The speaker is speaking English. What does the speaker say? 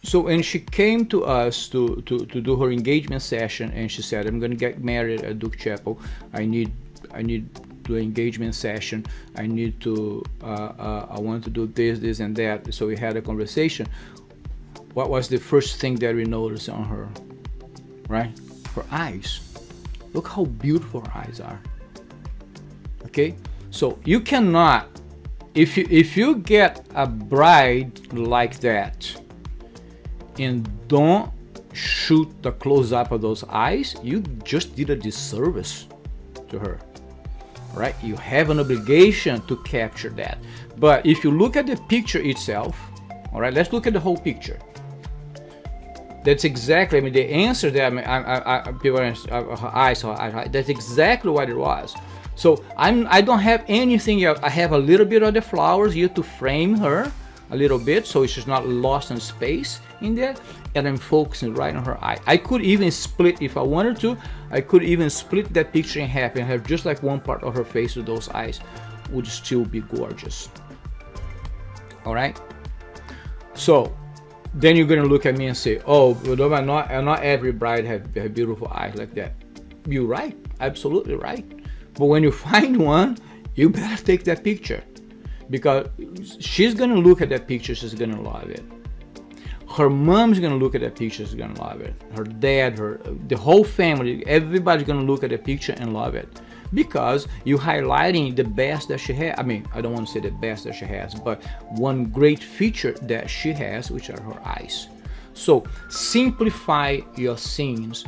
So, and she came to us to do her engagement session, and she said, I'm going to get married at Duke Chapel. I need do an engagement session. I need to I want to do this and that. So we had a conversation. What was the first thing that we noticed on her? Right? Her eyes. Look how beautiful her eyes are. Okay? So you cannot, if you get a bride like that and don't shoot the close-up of those eyes, you just did a disservice to her. Right? You have an obligation to capture that. But if you look at the picture itself, all right, let's look at the whole picture. That's exactly, I mean, the answer that people answer, her eyes, that's exactly what it was. So I don't have anything else. I have a little bit of the flowers here to frame her a little bit, so she's not lost in space in there, and I'm focusing right on her eye. I could even split, if I wanted to, I could even split that picture in half and have just like one part of her face with those eyes. Would still be gorgeous. All right? So then you're gonna look at me and say, oh, well, not every bride have beautiful eyes like that. You're right, absolutely right. But when you find one, you better take that picture, because she's gonna look at that picture, she's gonna love it. Her mom's gonna look at that picture, she's gonna love it. Her dad, the whole family, everybody's gonna look at the picture and love it, because you're highlighting the best that she has. I mean, I don't want to say the best that she has, but one great feature that she has, which are her eyes. So simplify your scenes.